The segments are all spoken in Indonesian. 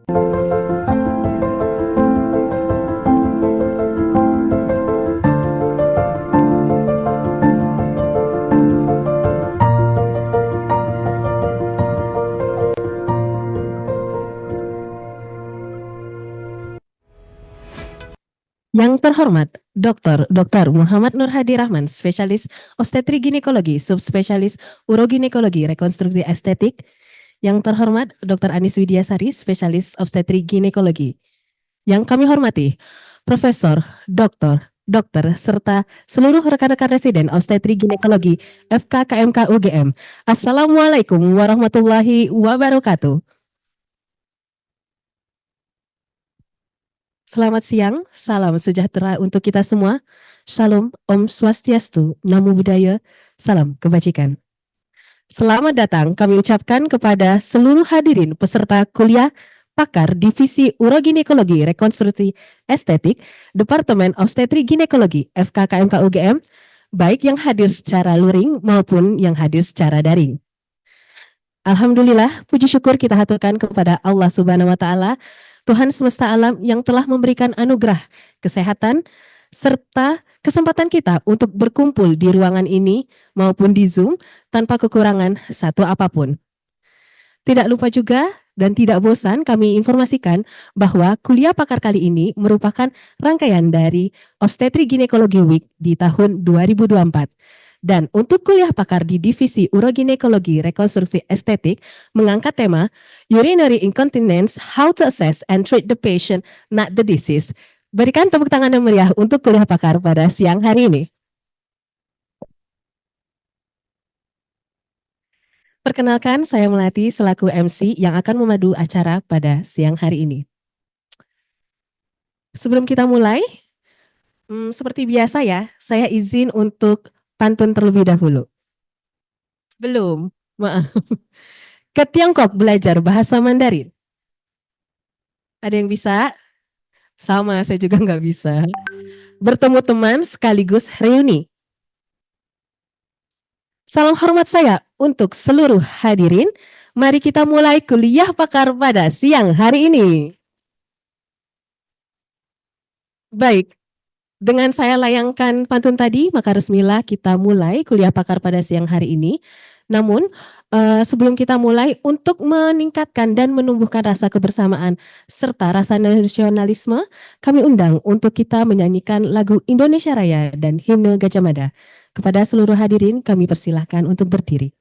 Yang terhormat Dr. Muhammad Nur Hadi Rahman, spesialis obstetri ginekologi, subspesialis uroginekologi, rekonstruksi estetik. Yang terhormat Dr. Anis Widiasari, spesialis obstetri ginekologi. Yang kami hormati Profesor, Dokter, serta seluruh rekan-rekan residen obstetri ginekologi FK KMK UGM. Assalamualaikum warahmatullahi wabarakatuh. Selamat siang, salam sejahtera untuk kita semua. Shalom, Om Swastiastu, Namo Buddhaya, salam kebajikan. Selamat datang kami ucapkan kepada seluruh hadirin peserta kuliah pakar Divisi Uroginekologi Rekonstruksi Estetik Departemen Obstetri Ginekologi FKKMK UGM, baik yang hadir secara luring maupun yang hadir secara daring. Alhamdulillah, puji syukur kita haturkan kepada Allah Subhanahu wa Ta'ala, Tuhan semesta alam yang telah memberikan anugerah kesehatan serta kesempatan kita untuk berkumpul di ruangan ini maupun di Zoom tanpa kekurangan satu apapun. Tidak lupa juga dan tidak bosan kami informasikan bahwa kuliah pakar kali ini merupakan rangkaian dari Obstetri Ginekologi Week di tahun 2024. Dan untuk kuliah pakar di Divisi Uroginekologi Rekonstruksi Estetik mengangkat tema Urinary Incontinence, How to Assess and Treat the Patient, Not the Disease. Berikan tepuk tangan yang meriah untuk kuliah pakar pada siang hari ini. Perkenalkan, saya Melati selaku MC yang akan memadu acara pada siang hari ini. Sebelum kita mulai, seperti biasa ya, saya izin untuk pantun terlebih dahulu. Belum, maaf. Ke Tiongkok belajar bahasa Mandarin. Ada yang bisa? Sama, saya juga nggak bisa. Bertemu teman sekaligus reuni. Salam hormat saya untuk seluruh hadirin. Mari kita mulai kuliah pakar pada siang hari ini. Baik, dengan saya layangkan pantun tadi, maka resmilah kita mulai kuliah pakar pada siang hari ini. Namun, sebelum kita mulai, untuk meningkatkan dan menumbuhkan rasa kebersamaan serta rasa nasionalisme, kami undang untuk kita menyanyikan lagu Indonesia Raya dan himne Gajah Mada. Kepada seluruh hadirin, kami persilahkan untuk berdiri.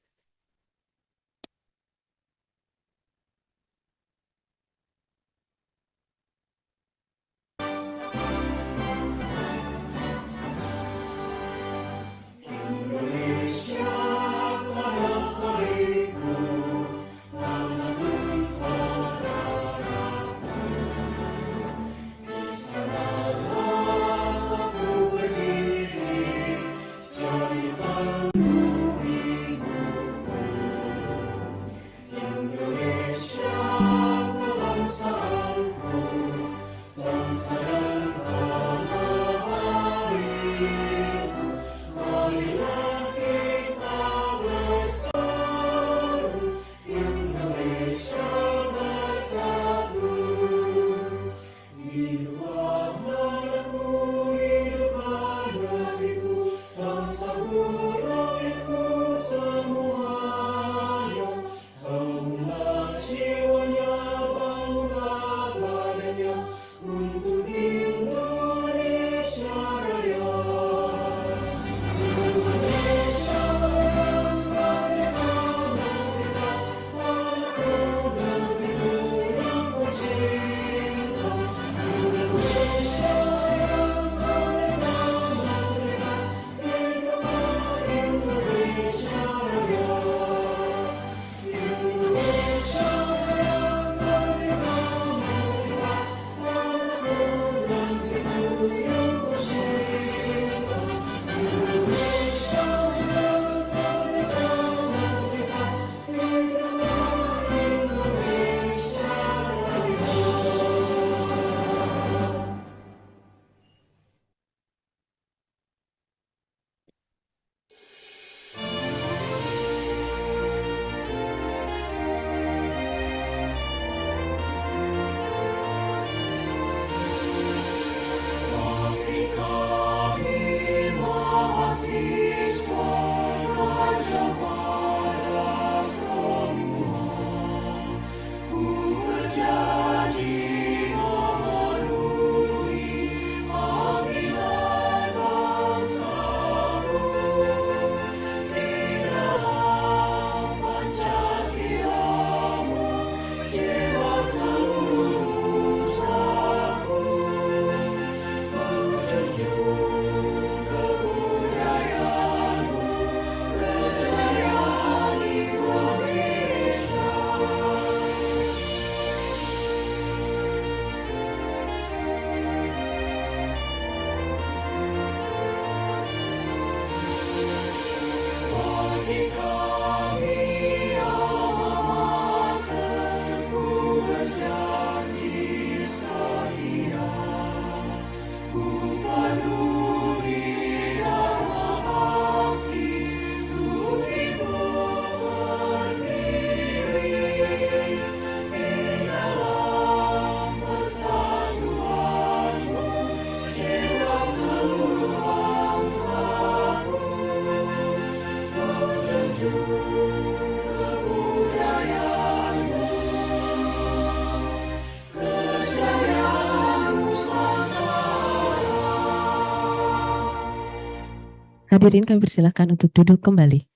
Hadirin kami persilahkan untuk duduk kembali.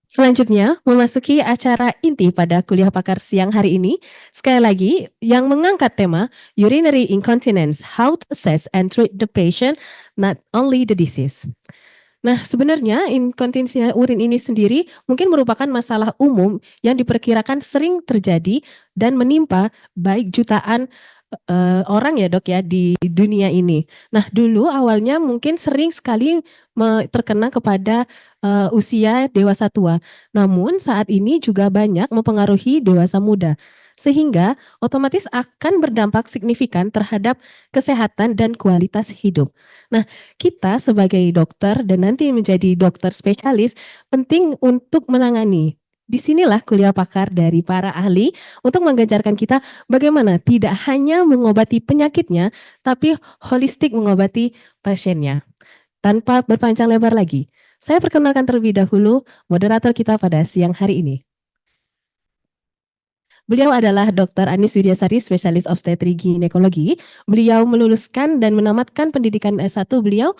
Selanjutnya, memasuki acara inti pada kuliah pakar siang hari ini, sekali lagi yang mengangkat tema urinary incontinence, how to assess and treat the patient, not only the disease. Nah, sebenarnya inkontinensi urin ini sendiri mungkin merupakan masalah umum yang diperkirakan sering terjadi dan menimpa baik jutaan orang ya dok ya di dunia ini. Nah, dulu awalnya mungkin sering sekali terkena kepada usia dewasa tua. Namun saat ini juga banyak mempengaruhi dewasa muda. Sehingga otomatis akan berdampak signifikan terhadap kesehatan dan kualitas hidup. Nah, kita sebagai dokter dan nanti menjadi dokter spesialis penting untuk menangani. Disinilah kuliah pakar dari para ahli untuk mengajarkan kita bagaimana tidak hanya mengobati penyakitnya, tapi holistik mengobati pasiennya. Tanpa berpanjang lebar lagi, saya perkenalkan terlebih dahulu moderator kita pada siang hari ini. Beliau adalah Dr. Anis Widyasari, spesialis obstetri ginekologi. Beliau meluluskan dan menamatkan pendidikan S1 beliau,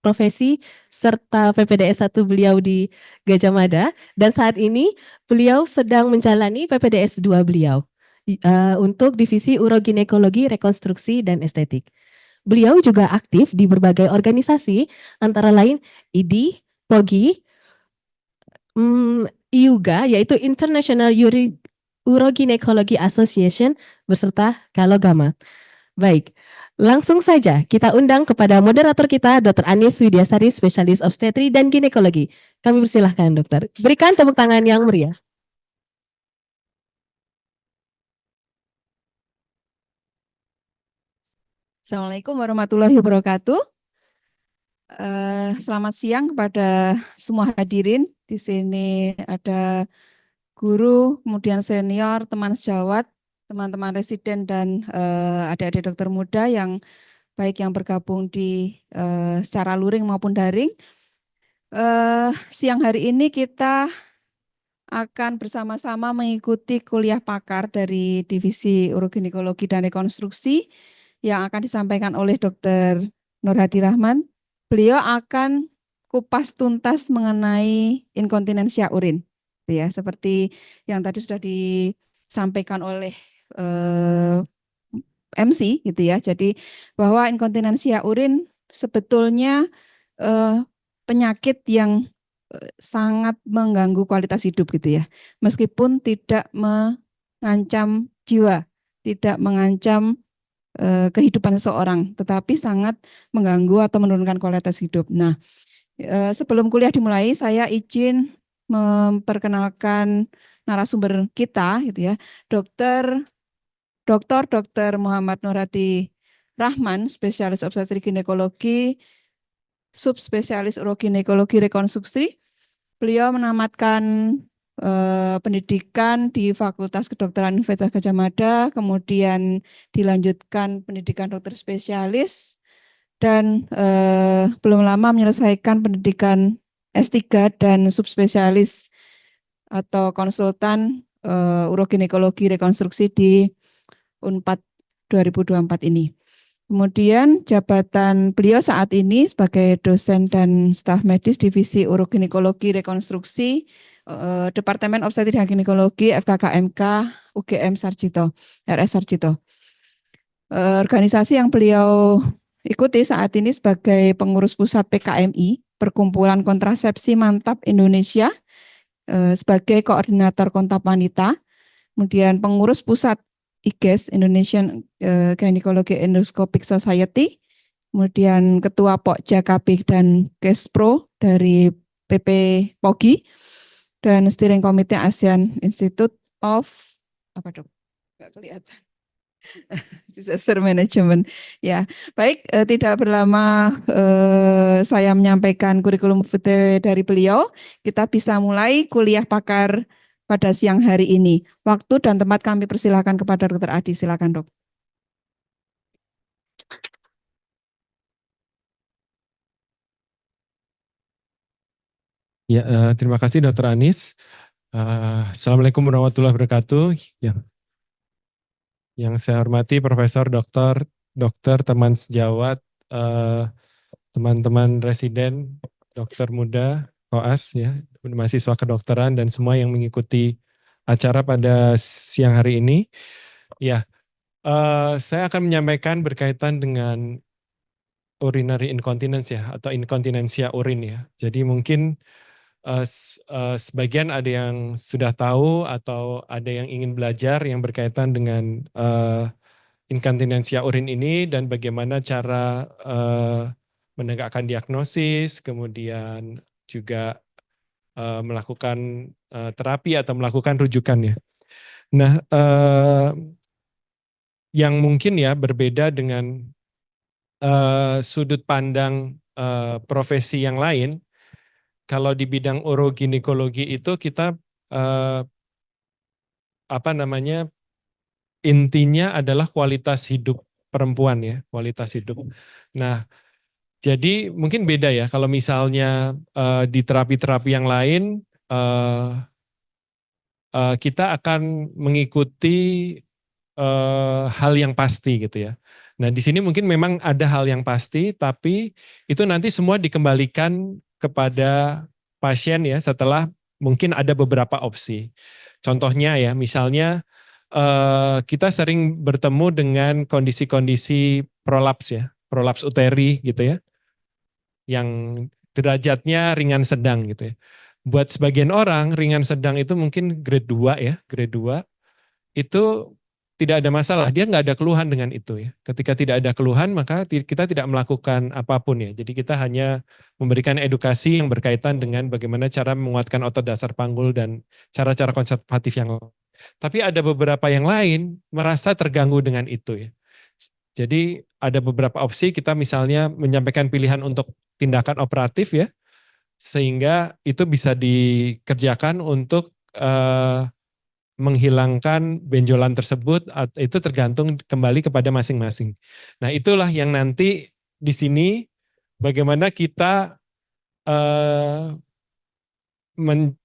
profesi serta PPDS 1 beliau di Gajah Mada, dan saat ini beliau sedang menjalani PPDS 2 beliau untuk divisi uroginekologi, rekonstruksi, dan estetik. Beliau juga aktif di berbagai organisasi, antara lain IDI, POGI, IUGA, yaitu International Urogynecology Association, beserta Kalogama. Baik, langsung saja kita undang kepada moderator kita, Dr. Anis Widyasari, spesialis obstetri dan ginekologi. Kami persilahkan, dokter. Berikan tepuk tangan yang meriah. Assalamualaikum warahmatullahi wabarakatuh. Selamat siang kepada semua hadirin. Di sini ada guru, kemudian senior, teman sejawat, teman-teman residen, dan adik-adik dokter muda yang baik yang bergabung di secara luring maupun daring. Siang hari ini kita akan bersama-sama mengikuti kuliah pakar dari Divisi Uroginekologi dan Rekonstruksi yang akan disampaikan oleh Dr. Nur Hadi Rahman. Beliau akan kupas tuntas mengenai inkontinensia urin, ya, seperti yang tadi sudah disampaikan oleh MC, gitu ya. Jadi bahwa inkontinensia urin sebetulnya penyakit yang sangat mengganggu kualitas hidup, gitu ya. Meskipun tidak mengancam jiwa, tidak mengancam kehidupan seseorang, tetapi sangat mengganggu atau menurunkan kualitas hidup. Nah, sebelum kuliah dimulai, saya izin memperkenalkan narasumber kita, gitu ya, Dr. Muhammad Nur Hadi Rahman, spesialis obstetri ginekologi, subspesialis uroginekologi rekonstruksi. Beliau menamatkan pendidikan di Fakultas Kedokteran Universitas Gadjah Mada, kemudian dilanjutkan pendidikan dokter spesialis, dan belum lama menyelesaikan pendidikan S3 dan subspesialis atau konsultan uroginekologi rekonstruksi di Unpad 2024 ini. Kemudian jabatan beliau saat ini sebagai dosen dan staf medis Divisi Uroginekologi Rekonstruksi Departemen Obstetri dan Ginekologi FKKMK UGM Sarjito, RS Sarjito. Organisasi yang beliau ikuti saat ini sebagai pengurus pusat PKMI, Perkumpulan Kontrasepsi Mantap Indonesia, sebagai koordinator kontak wanita, kemudian pengurus pusat IGES, Indonesian Gynecology Endoscopic Society, kemudian ketua Pokja KB dan Kespro dari PP POGI, dan steering committee ASEAN Institute of apa dok? Nggak kelihatan. Disaster Management. Ya, baik, tidak berlama saya menyampaikan kurikulum vitae dari beliau. Kita bisa mulai kuliah pakar pada siang hari ini. Waktu dan tempat kami persilakan kepada Dr. Adi. Silakan, Dok. Ya, terima kasih Dr. Anis. Assalamualaikum warahmatullahi wabarakatuh. Ya. Yang saya hormati Profesor Dokter teman sejawat, teman-teman residen, dokter muda, koas ya, mahasiswa kedokteran dan semua yang mengikuti acara pada siang hari ini. Ya, saya akan menyampaikan berkaitan dengan urinary incontinence ya, atau inkontinensia urin ya. Jadi mungkin sebagian ada yang sudah tahu atau ada yang ingin belajar yang berkaitan dengan inkontinensia urin ini dan bagaimana cara menegakkan diagnosis, kemudian juga melakukan terapi atau melakukan rujukannya. Nah, yang mungkin ya berbeda dengan sudut pandang profesi yang lain, kalau di bidang uroginekologi itu kita intinya adalah kualitas hidup perempuan ya, kualitas hidup. Nah, jadi mungkin beda ya kalau misalnya di terapi-terapi yang lain kita akan mengikuti hal yang pasti gitu ya. Nah, di sini mungkin memang ada hal yang pasti, tapi itu nanti semua dikembalikan kepada pasien ya setelah mungkin ada beberapa opsi. Contohnya ya, misalnya kita sering bertemu dengan kondisi-kondisi prolaps ya, prolaps uteri gitu ya, yang derajatnya ringan sedang gitu ya. Buat sebagian orang ringan sedang itu mungkin grade 2 ya, grade 2 itu tidak ada masalah, dia nggak ada keluhan dengan itu ya. Ketika tidak ada keluhan maka kita tidak melakukan apapun ya. Jadi kita hanya memberikan edukasi yang berkaitan dengan bagaimana cara menguatkan otot dasar panggul dan cara-cara konservatif yang lain. Tapi ada beberapa yang lain merasa terganggu dengan itu ya. Jadi ada beberapa opsi, kita misalnya menyampaikan pilihan untuk tindakan operatif ya, sehingga itu bisa dikerjakan untuk menghilangkan benjolan tersebut, itu tergantung kembali kepada masing-masing. Nah, itulah yang nanti di sini bagaimana kita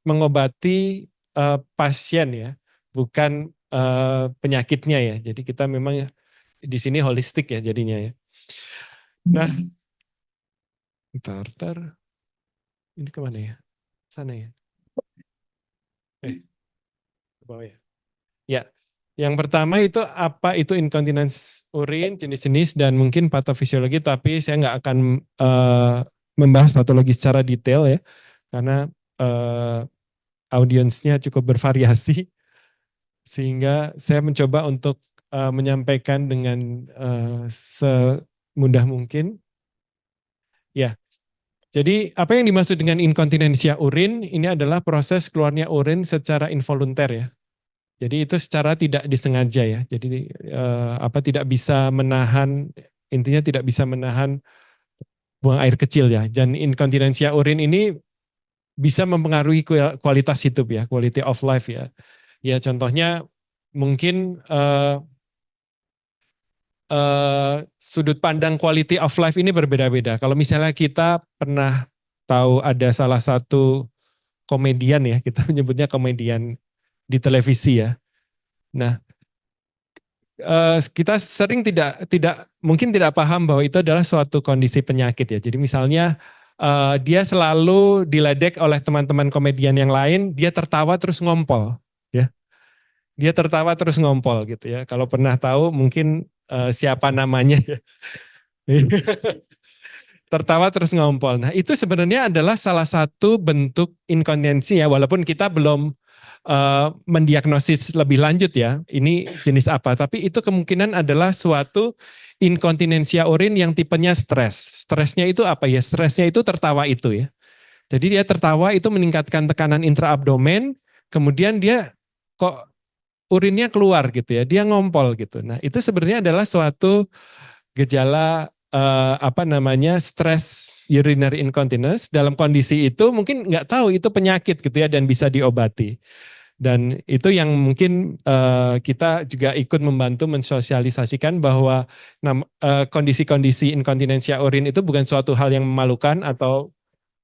mengobati pasien ya, bukan penyakitnya ya. Jadi kita memang di sini holistik ya jadinya ya. Nah, bentar. Ini kemana ya? Sana ya? Ke bawah ya? Ya, yang pertama itu apa itu inkontinens urin, jenis-jenis dan mungkin patofisiologi, tapi saya nggak akan membahas patologi secara detail ya, karena audiensnya cukup bervariasi, sehingga saya mencoba untuk menyampaikan dengan semudah mungkin. Ya, jadi apa yang dimaksud dengan inkontinensia urin? Ini adalah proses keluarnya urin secara involunter ya. Jadi itu secara tidak disengaja ya. Jadi tidak bisa menahan, intinya tidak bisa menahan buang air kecil ya. Dan inkontinensia urin ini bisa mempengaruhi kualitas hidup ya, quality of life ya. Ya contohnya mungkin sudut pandang quality of life ini berbeda-beda. Kalau misalnya kita pernah tahu ada salah satu komedian ya, kita menyebutnya komedian di televisi ya. Nah, kita sering mungkin tidak paham bahwa itu adalah suatu kondisi penyakit ya. Jadi misalnya dia selalu diledek oleh teman-teman komedian yang lain, dia tertawa terus ngompol ya. Dia tertawa terus ngompol gitu ya. Kalau pernah tahu mungkin siapa namanya ya. Tertawa terus ngompol. Nah, itu sebenarnya adalah salah satu bentuk inkontinensi ya, walaupun kita belum mendiagnosis lebih lanjut ya, ini jenis apa. Tapi itu kemungkinan adalah suatu inkontinensia urin yang tipenya stres. Stresnya itu apa ya? Stresnya itu tertawa itu ya. Jadi dia tertawa itu meningkatkan tekanan intraabdomen, kemudian dia kok urinnya keluar gitu ya, dia ngompol gitu. Nah itu sebenarnya adalah suatu gejala stress urinary incontinence. Dalam kondisi itu mungkin nggak tahu itu penyakit gitu ya dan bisa diobati. Dan itu yang mungkin kita juga ikut membantu mensosialisasikan bahwa kondisi-kondisi inkontinensia urin itu bukan suatu hal yang memalukan atau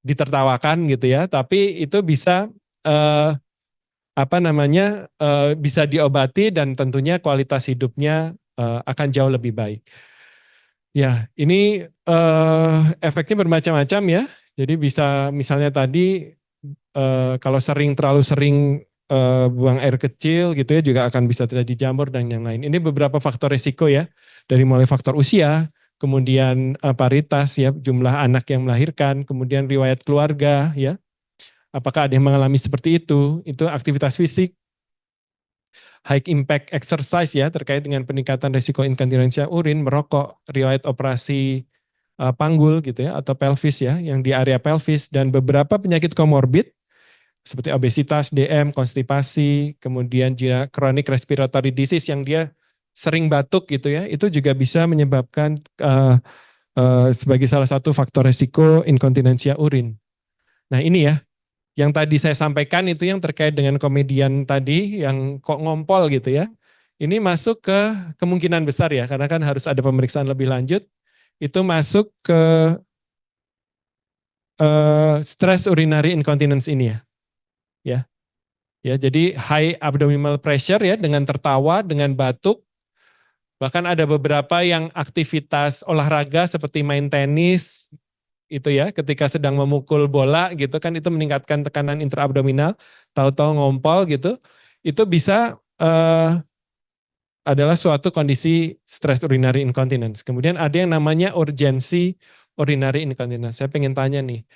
ditertawakan gitu ya, tapi itu bisa bisa diobati dan tentunya kualitas hidupnya akan jauh lebih baik. Ya, ini efeknya bermacam-macam ya. Jadi bisa misalnya tadi kalau terlalu sering buang air kecil gitu ya juga akan bisa terjadi jamur dan yang lain. Ini beberapa faktor risiko ya. Dari mulai faktor usia, kemudian paritas ya, jumlah anak yang melahirkan, kemudian riwayat keluarga ya. Apakah ada yang mengalami seperti itu aktivitas fisik, high impact exercise ya terkait dengan peningkatan risiko inkontinensia urin, merokok, riwayat operasi panggul gitu ya atau pelvis ya yang di area pelvis dan beberapa penyakit komorbid seperti obesitas, DM, konstipasi, kemudian juga chronic respiratory disease yang dia sering batuk gitu ya, itu juga bisa menyebabkan sebagai salah satu faktor risiko inkontinensia urin. Nah ini ya, yang tadi saya sampaikan itu yang terkait dengan komedian tadi yang kok ngompol gitu ya. Ini masuk ke kemungkinan besar ya, karena kan harus ada pemeriksaan lebih lanjut. Itu masuk ke stress urinary incontinence ini ya. Ya, jadi high abdominal pressure ya dengan tertawa, dengan batuk. Bahkan ada beberapa yang aktivitas olahraga seperti main tenis itu ya, ketika sedang memukul bola gitu kan itu meningkatkan tekanan intraabdominal, tahu-tahu ngompol gitu. Itu bisa adalah suatu kondisi stress urinary incontinence. Kemudian ada yang namanya urgency urinary incontinence. Saya pengen tanya nih,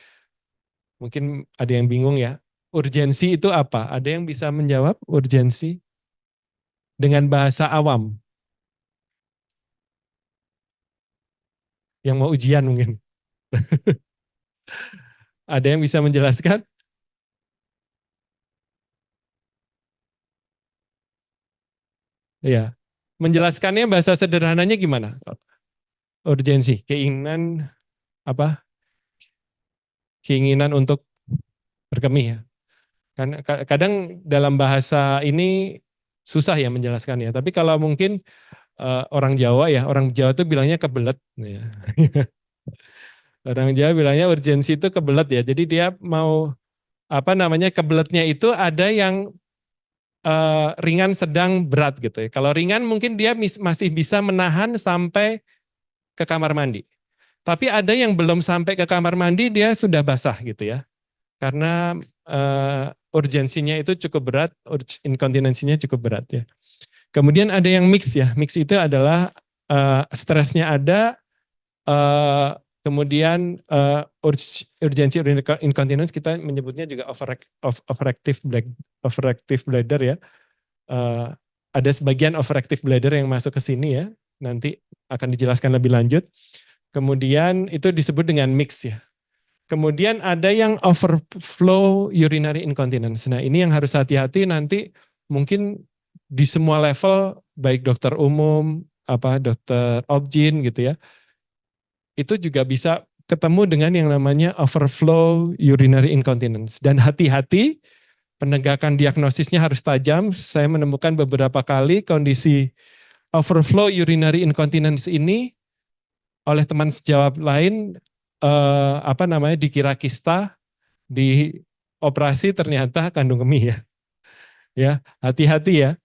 mungkin ada yang bingung ya. Urgensi itu apa? Ada yang bisa menjawab urgensi dengan bahasa awam? Yang mau ujian mungkin. Ada yang bisa menjelaskan? Iya. Menjelaskannya bahasa sederhananya gimana? Urgensi, keinginan apa? Keinginan untuk berkemih ya. Kan kadang dalam bahasa ini susah ya menjelaskannya. Tapi kalau mungkin orang Jawa ya, orang Jawa tuh bilangnya kebelet. Ya. Orang Jawa bilangnya urgensi itu kebelet ya. Jadi dia mau kebeletnya itu ada yang ringan, sedang, berat gitu ya. Kalau ringan mungkin dia masih bisa menahan sampai ke kamar mandi. Tapi ada yang belum sampai ke kamar mandi dia sudah basah gitu ya. Karena urgensinya itu cukup berat, inkontinensinya cukup berat ya. Kemudian ada yang mix ya. Mix itu adalah stresnya ada, kemudian urgensi incontinence kita menyebutnya juga overactive bladder ya. Ada sebagian overactive bladder yang masuk ke sini ya. Nanti akan dijelaskan lebih lanjut. Kemudian itu disebut dengan mix ya. Kemudian ada yang overflow urinary incontinence. Nah ini yang harus hati-hati nanti mungkin di semua level baik dokter umum, dokter obgyn gitu ya. Itu juga bisa ketemu dengan yang namanya overflow urinary incontinence. Dan hati-hati penegakan diagnosisnya harus tajam. Saya menemukan beberapa kali kondisi overflow urinary incontinence ini oleh teman sejawat lain dikira kista, di operasi ternyata kandung kemih ya. Ya, hati-hati ya.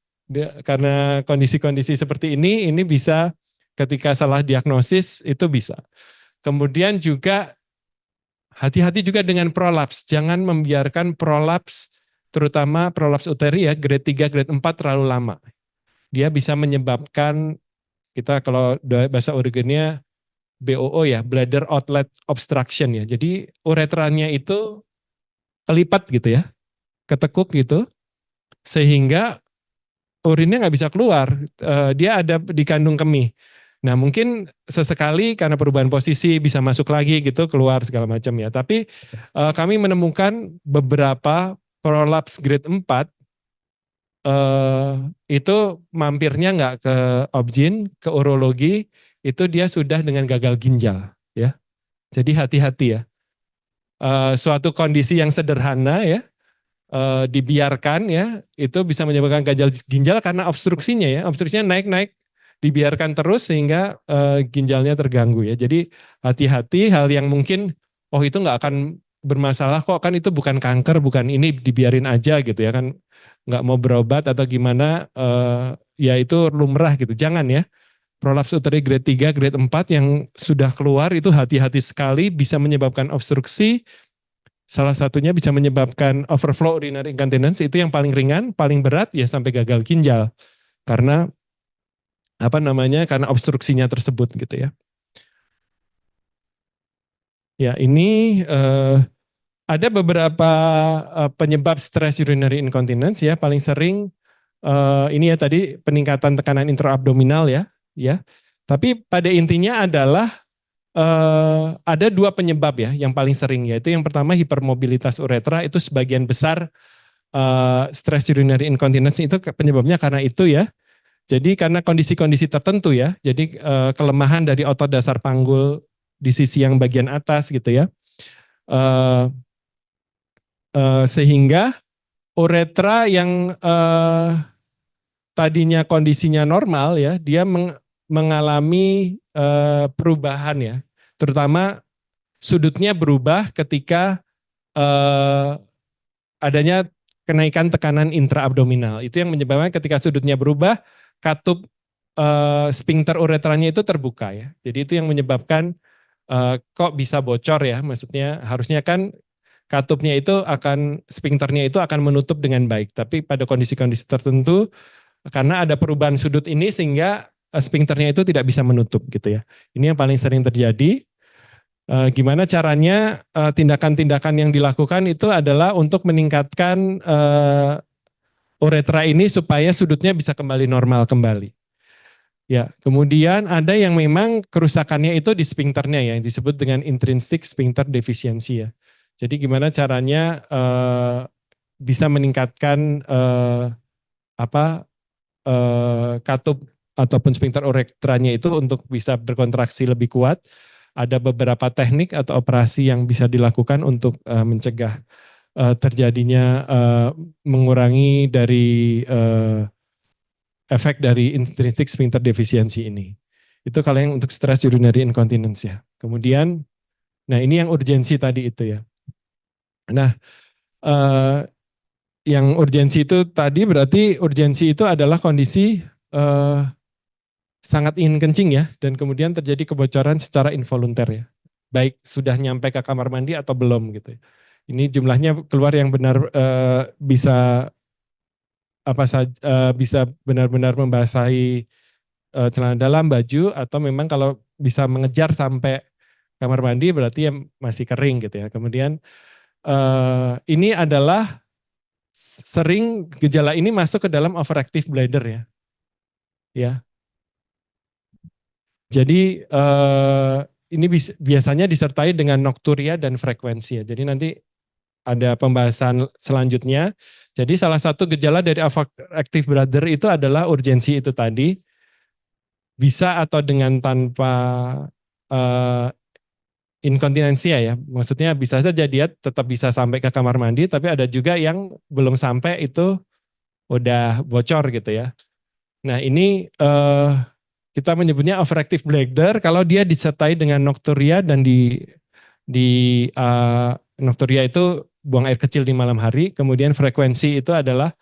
Karena kondisi-kondisi seperti ini bisa ketika salah diagnosis itu bisa. Kemudian juga hati-hati juga dengan prolaps. Jangan membiarkan prolaps, terutama prolaps uteri ya, grade 3, grade 4 terlalu lama. Dia bisa menyebabkan, kita kalau bahasa urgennya BOO ya, bladder outlet obstruction ya. Jadi uretranya itu kelipat gitu ya, ketekuk gitu, sehingga urinnya nggak bisa keluar. Dia ada di kandung kemih. Nah mungkin sesekali karena perubahan posisi bisa masuk lagi gitu, keluar segala macam ya. Tapi kami menemukan beberapa prolaps grade 4 itu mampirnya nggak ke obgyn, ke urologi, itu dia sudah dengan gagal ginjal ya. Jadi hati-hati ya. Suatu kondisi yang sederhana ya, dibiarkan ya, itu bisa menyebabkan gagal ginjal karena obstruksinya ya. Obstruksinya naik-naik, dibiarkan terus sehingga ginjalnya terganggu ya. Jadi hati-hati hal yang mungkin itu nggak akan bermasalah kok, kan itu bukan kanker, bukan ini, dibiarin aja gitu ya kan, nggak mau berobat atau gimana, ya itu lumrah gitu. Jangan ya. Prolaps uteri grade 3, grade 4 yang sudah keluar itu hati-hati sekali, bisa menyebabkan obstruksi, salah satunya bisa menyebabkan overflow urinary incontinence, itu yang paling ringan, paling berat ya sampai gagal ginjal. Karena karena obstruksinya tersebut gitu ya. Ya, ini ada beberapa penyebab stress urinary incontinence ya, paling sering ini ya tadi peningkatan tekanan intraabdominal ya. Tapi pada intinya adalah ada dua penyebab ya yang paling sering, yaitu yang pertama hipermobilitas uretra, itu sebagian besar stress urinary incontinence itu penyebabnya karena itu ya. Jadi karena kondisi-kondisi tertentu ya, jadi kelemahan dari otot dasar panggul di sisi yang bagian atas gitu ya. Sehingga uretra yang tadinya kondisinya normal ya, dia mengalami perubahan ya, terutama sudutnya berubah ketika adanya kenaikan tekanan intraabdominal. Itu yang menyebabkan ketika sudutnya berubah, katup sphincter uretranya itu terbuka ya. Jadi itu yang menyebabkan kok bisa bocor ya, maksudnya harusnya kan katupnya itu sphincternya itu akan menutup dengan baik. Tapi pada kondisi-kondisi tertentu, karena ada perubahan sudut ini sehingga sphincternya itu tidak bisa menutup gitu ya. Ini yang paling sering terjadi. Gimana caranya tindakan-tindakan yang dilakukan itu adalah untuk meningkatkan uretra ini supaya sudutnya bisa kembali normal kembali. Ya, kemudian ada yang memang kerusakannya itu di sphincternya ya, yang disebut dengan intrinsic sphincter deficiency ya. Jadi gimana caranya bisa meningkatkan katup ataupun sphincter uretranya itu untuk bisa berkontraksi lebih kuat. Ada beberapa teknik atau operasi yang bisa dilakukan untuk mencegah terjadinya mengurangi dari efek dari intrinsic sphincter deficiency ini. Itu kalau yang untuk stress urinary incontinence ya. Kemudian, nah ini yang urgensi tadi itu ya. Nah, yang urgensi itu tadi berarti urgensi itu adalah kondisi sangat ingin kencing ya, dan kemudian terjadi kebocoran secara involunter ya. Baik sudah nyampe ke kamar mandi atau belum gitu. Ini jumlahnya keluar yang benar bisa bisa benar-benar membasahi celana dalam, baju, atau memang kalau bisa mengejar sampai kamar mandi berarti ya masih kering gitu ya. Kemudian ini adalah sering gejala ini masuk ke dalam overactive bladder ya. Ya. Jadi ini biasanya disertai dengan nokturia dan frekuensi ya. Jadi nanti ada pembahasan selanjutnya. Jadi salah satu gejala dari overactive bladder itu adalah urgensi itu tadi. Bisa atau dengan tanpa inkontinensia ya. Maksudnya bisa saja dia tetap bisa sampai ke kamar mandi, tapi ada juga yang belum sampai itu udah bocor gitu ya. Nah ini kita menyebutnya overactive bladder kalau dia disertai dengan nokturia, dan di nokturia itu buang air kecil di malam hari, kemudian frekuensi itu adalah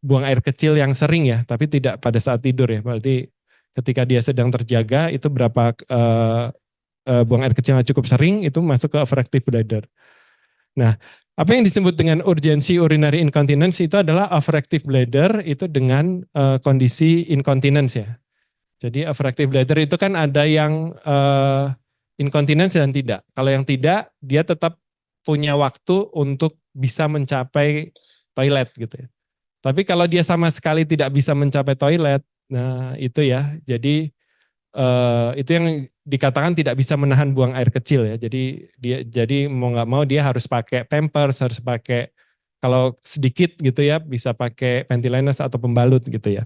buang air kecil yang sering ya, tapi tidak pada saat tidur ya. Berarti ketika dia sedang terjaga itu berapa buang air kecil yang cukup sering itu masuk ke overactive bladder. Nah, apa yang disebut dengan urgensi urinary incontinence itu adalah overactive bladder itu dengan kondisi incontinence ya. Jadi overactive bladder itu kan ada yang incontinence dan tidak. Kalau yang tidak, dia tetap punya waktu untuk bisa mencapai toilet gitu ya. Tapi kalau dia sama sekali tidak bisa mencapai toilet, nah itu ya. Jadi itu yang dikatakan tidak bisa menahan buang air kecil ya. Jadi mau nggak mau dia harus pakai pampers, harus pakai kalau sedikit gitu ya bisa pakai panty liners atau pembalut gitu ya.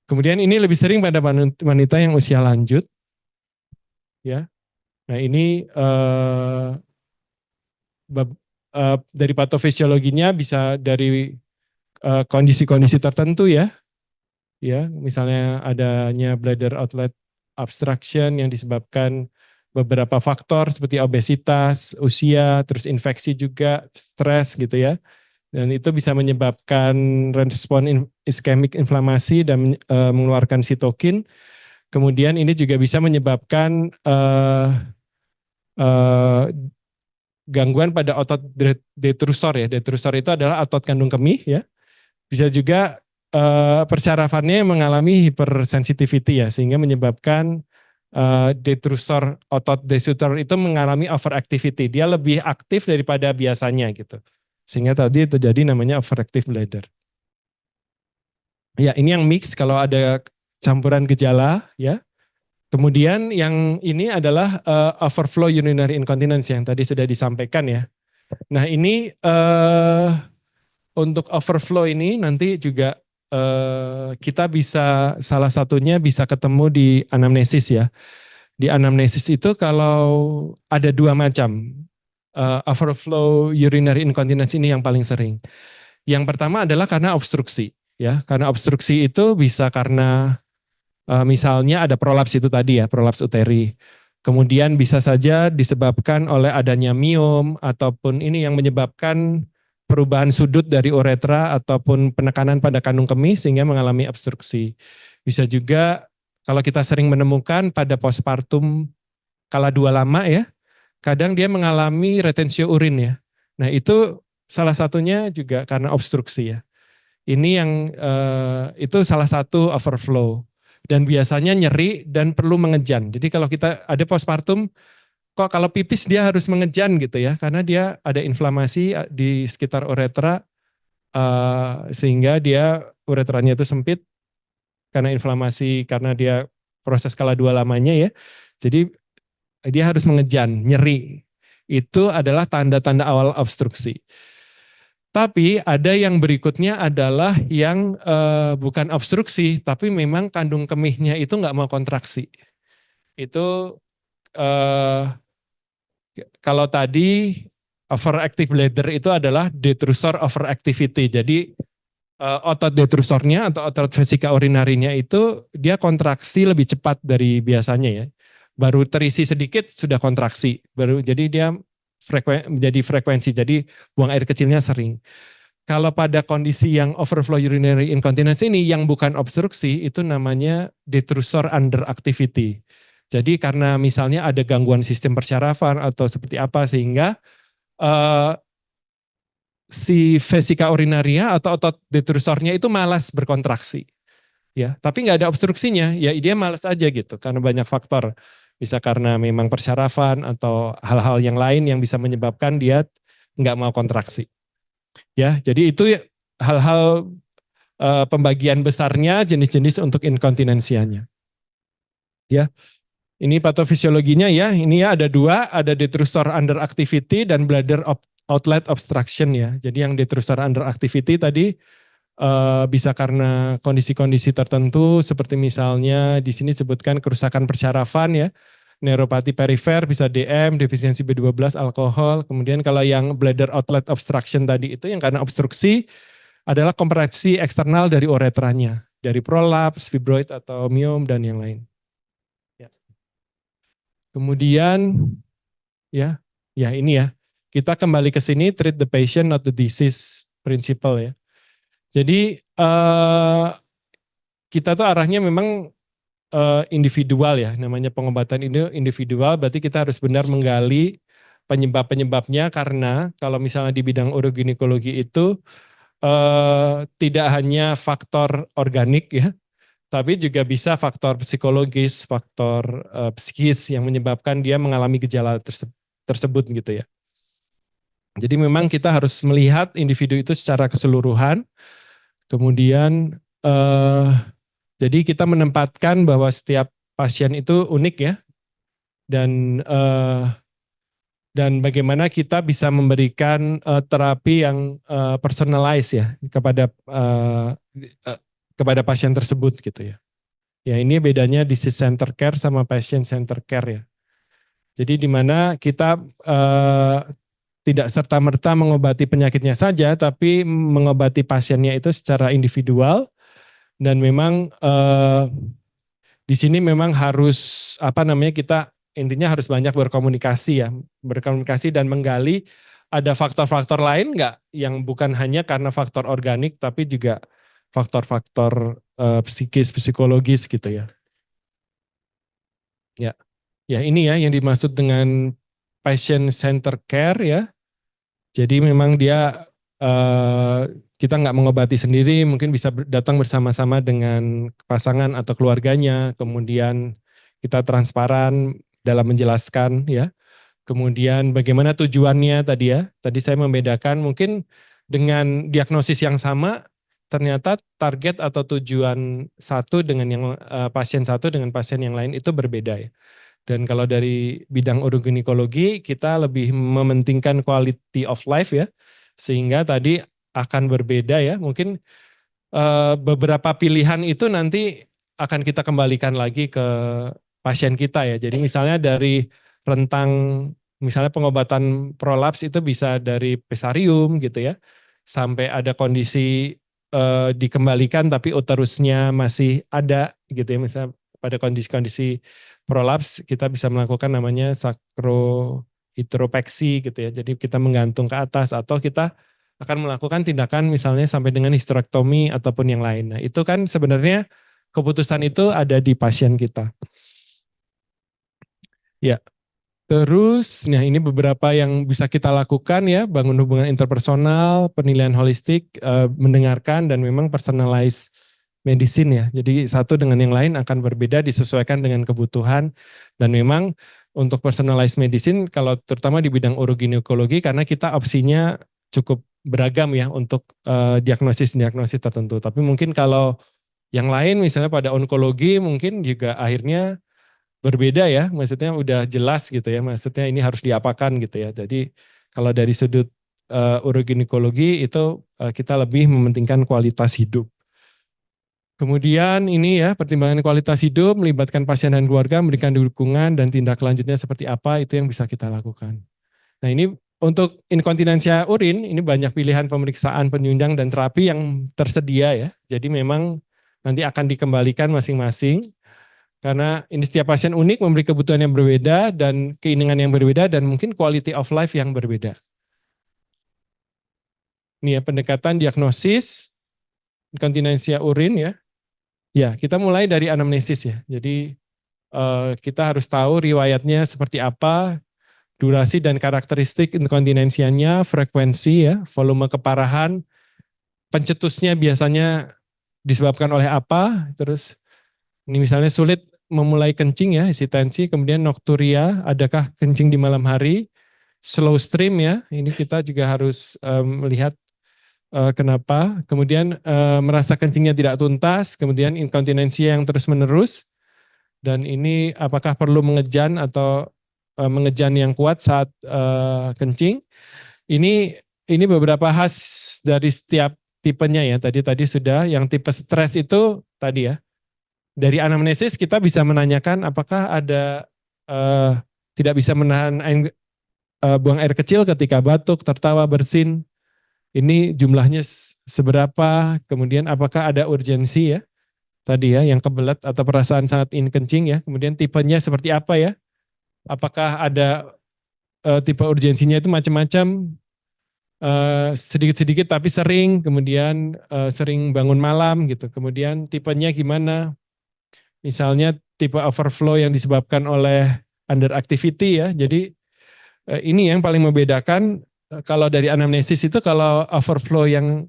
Kemudian ini lebih sering pada wanita yang usia lanjut ya. Nah ini dari patofisiologinya bisa dari kondisi-kondisi tertentu ya. Ya, misalnya adanya bladder outlet obstruction yang disebabkan beberapa faktor seperti obesitas, usia, terus infeksi juga, stres gitu ya. Dan itu bisa menyebabkan respon iskemik inflamasi dan mengeluarkan sitokin. Kemudian ini juga bisa menyebabkan gangguan pada otot detrusor ya. Detrusor itu adalah otot kandung kemih ya. Bisa juga persyarafannya mengalami hypersensitivity ya, sehingga menyebabkan detrusor, otot detrusor itu mengalami overactivity. Dia lebih aktif daripada biasanya gitu. Sehingga tadi terjadi namanya overactive bladder. Ya, ini yang mix kalau ada campuran gejala ya. Kemudian yang ini adalah overflow urinary incontinence yang tadi sudah disampaikan ya. Nah, ini untuk overflow ini nanti juga kita bisa salah satunya bisa ketemu di anamnesis ya. Di anamnesis itu kalau ada dua macam overflow urinary incontinence ini yang paling sering. Yang pertama adalah karena obstruksi ya. Karena obstruksi itu bisa karena misalnya ada prolaps itu tadi ya, prolaps uteri. Kemudian bisa saja disebabkan oleh adanya miom ataupun ini yang menyebabkan perubahan sudut dari uretra ataupun penekanan pada kandung kemih sehingga mengalami obstruksi. Bisa juga kalau kita sering menemukan pada postpartum kala 2 lama ya, kadang dia mengalami retensio urin ya. Nah itu salah satunya juga karena obstruksi ya. Ini yang itu salah satu overflow. Dan biasanya nyeri dan perlu mengejan. Jadi kalau kita ada postpartum, kok kalau pipis dia harus mengejan gitu ya, karena dia ada inflamasi di sekitar uretra, sehingga dia uretranya itu sempit karena inflamasi, karena dia proses skala 2 lamanya ya. Jadi dia harus mengejan, nyeri. Itu adalah tanda-tanda awal obstruksi. Tapi ada yang berikutnya adalah yang bukan obstruksi, tapi memang kandung kemihnya itu nggak mau kontraksi. Itu kalau tadi overactive bladder itu adalah detrusor overactivity. Jadi otot detrusornya atau otot vesika urinarinya itu dia kontraksi lebih cepat dari biasanya ya. Baru terisi sedikit sudah kontraksi. Jadi dia menjadi frekuensi. Jadi buang air kecilnya sering. Kalau pada kondisi yang overflow urinary incontinence ini yang bukan obstruksi itu namanya detrusor underactivity. Jadi karena misalnya ada gangguan sistem persyarafan atau seperti apa sehingga si vesika urinaria atau otot detrusornya itu malas berkontraksi. Ya, tapi nggak ada obstruksinya, ya dia malas aja gitu karena banyak faktor. Bisa karena memang persyarafan atau hal-hal yang lain yang bisa menyebabkan dia nggak mau kontraksi. Ya, jadi itu hal-hal pembagian besarnya jenis-jenis untuk inkontinensianya. Ya. Ini patofisiologinya ya, ini ya ada dua, ada detrusor underactivity dan bladder outlet obstruction ya. Jadi yang detrusor underactivity tadi bisa karena kondisi-kondisi tertentu seperti misalnya di sini disebutkan kerusakan persyarafan ya, neuropati perifer bisa DM, defisiensi B12, alkohol. Kemudian kalau yang bladder outlet obstruction tadi itu yang karena obstruksi adalah kompresi eksternal dari uretranya, dari prolaps, fibroid atau miom dan yang lain. Kemudian ya ini ya. Kita kembali ke sini treat the patient not the disease principle ya. Jadi kita tuh arahnya memang individual ya, namanya pengobatan ini individual, berarti kita harus benar menggali penyebab-penyebabnya karena kalau misalnya di bidang uroginekologi itu tidak hanya faktor organik ya, tapi juga bisa faktor psikologis, faktor psikis yang menyebabkan dia mengalami gejala tersebut gitu ya. Jadi memang kita harus melihat individu itu secara keseluruhan. Kemudian jadi kita menempatkan bahwa setiap pasien itu unik ya. Dan bagaimana kita bisa memberikan terapi yang personalized ya kepada pasien tersebut gitu ya. Ya ini bedanya disease center care sama patient center care ya. Jadi di mana kita tidak serta-merta mengobati penyakitnya saja, tapi mengobati pasiennya itu secara individual dan memang di sini memang harus kita intinya harus banyak berkomunikasi ya, berkomunikasi dan menggali ada faktor-faktor lain nggak yang bukan hanya karena faktor organik tapi juga faktor-faktor psikis, psikologis gitu ya. Ya ini ya yang dimaksud dengan patient center care ya. Jadi memang dia kita nggak mengobati sendiri, mungkin bisa datang bersama-sama dengan pasangan atau keluarganya, kemudian kita transparan dalam menjelaskan ya. Kemudian bagaimana tujuannya tadi ya. Tadi saya membedakan mungkin dengan diagnosis yang sama, ternyata target atau tujuan satu dengan yang pasien satu dengan pasien yang lain itu berbeda ya. Dan kalau dari bidang uroginekologi kita lebih mementingkan quality of life ya, sehingga tadi akan berbeda ya. Mungkin beberapa pilihan itu nanti akan kita kembalikan lagi ke pasien kita ya. Jadi misalnya dari rentang misalnya pengobatan prolaps itu bisa dari pesarium gitu ya, sampai ada kondisi dikembalikan tapi uterusnya masih ada gitu ya, misalnya pada kondisi-kondisi prolaps kita bisa melakukan namanya sacrohydropeksi gitu ya. Jadi kita menggantung ke atas atau kita akan melakukan tindakan misalnya sampai dengan histerektomi ataupun yang lain. Nah, itu kan sebenarnya keputusan itu ada di pasien kita. Ya. Terus, nah ini beberapa yang bisa kita lakukan ya, bangun hubungan interpersonal, penilaian holistik, mendengarkan dan memang personalized medicine ya. Jadi satu dengan yang lain akan berbeda disesuaikan dengan kebutuhan dan memang untuk personalized medicine kalau terutama di bidang uroginekologi karena kita opsinya cukup beragam ya untuk diagnosis-diagnosis tertentu. Tapi mungkin kalau yang lain misalnya pada onkologi mungkin juga akhirnya berbeda ya, maksudnya udah jelas gitu ya, maksudnya ini harus diapakan gitu ya. Jadi kalau dari sudut uroginekologi itu kita lebih mementingkan kualitas hidup. Kemudian ini ya pertimbangan kualitas hidup, melibatkan pasien dan keluarga, memberikan dukungan dan tindak lanjutnya seperti apa itu yang bisa kita lakukan. Nah ini untuk inkontinensia urin, ini banyak pilihan pemeriksaan penyunjang dan terapi yang tersedia ya. Jadi memang nanti akan dikembalikan masing-masing. Karena ini setiap pasien unik memberi kebutuhan yang berbeda dan keinginan yang berbeda dan mungkin quality of life yang berbeda. Ini ya pendekatan diagnosis inkontinensia urin ya. Ya kita mulai dari anamnesis ya. Jadi kita harus tahu riwayatnya seperti apa, durasi dan karakteristik inkontinensianya, frekuensi ya, volume keparahan, pencetusnya biasanya disebabkan oleh apa, terus ini misalnya sulit memulai kencing ya, hesitansi, kemudian nokturia, adakah kencing di malam hari, slow stream ya, ini kita juga harus melihat kenapa, kemudian merasa kencingnya tidak tuntas, kemudian inkontinensi yang terus menerus, dan ini apakah perlu mengejan atau mengejan yang kuat saat kencing, ini beberapa khas dari setiap tipenya ya, tadi sudah, yang tipe stres itu tadi ya, dari anamnesis kita bisa menanyakan apakah ada tidak bisa menahan buang air kecil ketika batuk, tertawa, bersin. Ini jumlahnya seberapa, kemudian apakah ada urgensi ya, tadi ya, yang kebelet atau perasaan sangat ingin kencing ya, kemudian tipenya seperti apa ya, apakah ada tipe urgensinya itu macam-macam, sedikit-sedikit tapi sering, kemudian sering bangun malam gitu, kemudian tipenya gimana, misalnya tipe overflow yang disebabkan oleh underactivity ya. Jadi ini yang paling membedakan kalau dari anamnesis itu kalau overflow yang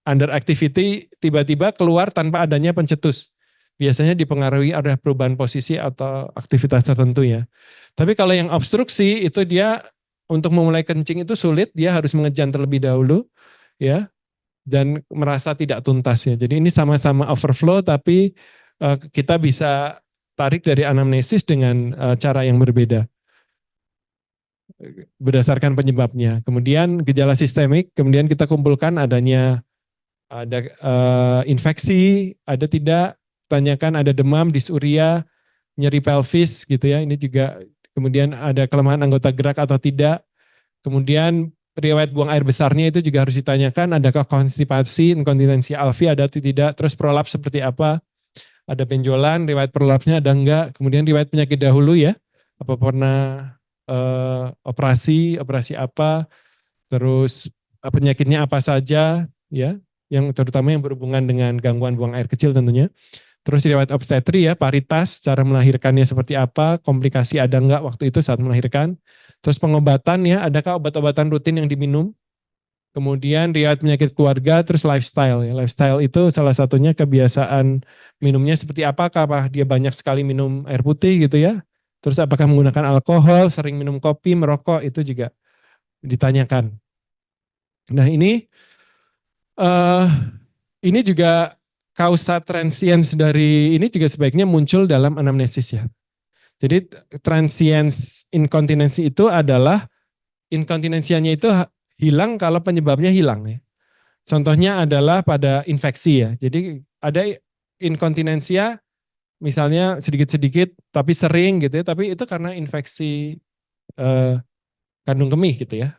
underactivity tiba-tiba keluar tanpa adanya pencetus. Biasanya dipengaruhi oleh perubahan posisi atau aktivitas tertentu ya. Tapi kalau yang obstruksi itu dia untuk memulai kencing itu sulit, dia harus mengejan terlebih dahulu ya dan merasa tidak tuntas ya. Jadi ini sama-sama overflow tapi kita bisa tarik dari anamnesis dengan cara yang berbeda berdasarkan penyebabnya. Kemudian gejala sistemik, kemudian kita kumpulkan ada infeksi, ada tidak, tanyakan ada demam, disuria, nyeri pelvis gitu ya. Ini juga kemudian ada kelemahan anggota gerak atau tidak. Kemudian riwayat buang air besarnya itu juga harus ditanyakan, adakah konstipasi, inkontinensi alfi ada atau tidak, terus prolaps seperti apa. Ada benjolan, riwayat prolapsnya ada enggak, kemudian riwayat penyakit dahulu ya, apa pernah operasi apa, terus penyakitnya apa saja, ya, yang terutama yang berhubungan dengan gangguan buang air kecil tentunya. Terus riwayat obstetri ya, paritas, cara melahirkannya seperti apa, komplikasi ada enggak waktu itu saat melahirkan. Terus pengobatan ya, adakah obat-obatan rutin yang diminum. Kemudian riwayat penyakit keluarga, terus lifestyle ya. Lifestyle itu salah satunya kebiasaan minumnya seperti apakah dia banyak sekali minum air putih gitu ya. Terus apakah menggunakan alkohol, sering minum kopi, merokok, itu juga ditanyakan. Nah eh ini juga kausa transiens dari ini juga sebaiknya muncul dalam anamnesis ya. Jadi transiens inkontinensi itu adalah inkontinensianya itu hilang kalau penyebabnya hilang ya. Contohnya adalah pada infeksi ya. Jadi ada inkontinensia misalnya sedikit-sedikit tapi sering gitu ya, tapi itu karena infeksi kandung kemih gitu ya.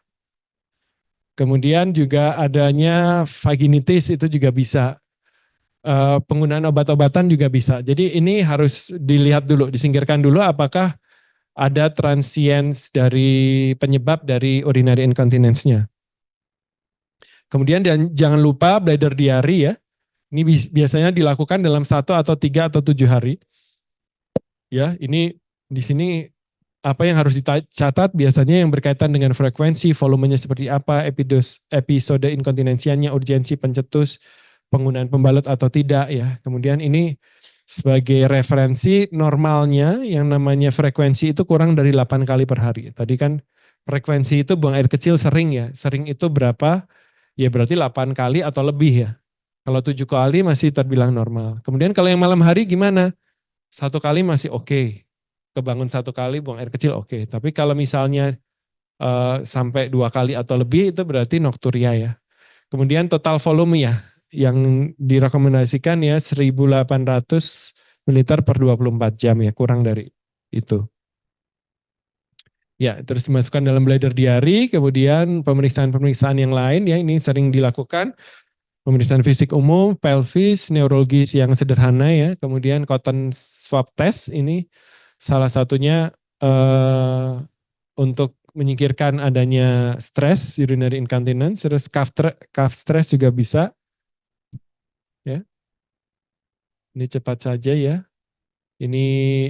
Kemudian juga adanya vaginitis itu juga bisa. Penggunaan obat-obatan juga bisa. Jadi ini harus dilihat dulu, disingkirkan dulu apakah ada transiens dari penyebab dari urinary incontinence-nya. Kemudian jangan lupa bladder diary ya. Ini biasanya dilakukan dalam 1 atau 3 atau 7 hari. Ya, ini di sini apa yang harus dicatat biasanya yang berkaitan dengan frekuensi, volumenya seperti apa, episode inkontinensianya, urgensi pencetus, penggunaan pembalut atau tidak ya. Kemudian ini sebagai referensi normalnya yang namanya frekuensi itu kurang dari 8 kali per hari. Tadi kan frekuensi itu buang air kecil sering ya. Sering itu berapa? Ya berarti 8 kali atau lebih ya. Kalau 7 kali masih terbilang normal. Kemudian kalau yang malam hari gimana? 1 kali masih oke. Kebangun 1 kali buang air kecil oke. Tapi kalau misalnya sampai 2 kali atau lebih itu berarti nokturia ya. Kemudian total volume ya yang direkomendasikan ya 1.800 ml per 24 jam ya, kurang dari itu. Ya, terus dimasukkan dalam bladder diary, kemudian pemeriksaan-pemeriksaan yang lain ya ini sering dilakukan. Pemeriksaan fisik umum, pelvis, neurologis yang sederhana ya, kemudian cotton swab test ini salah satunya untuk menyingkirkan adanya stres, urinary incontinence, terus cuff stress juga bisa. Ya. Ini cepat saja ya. Ini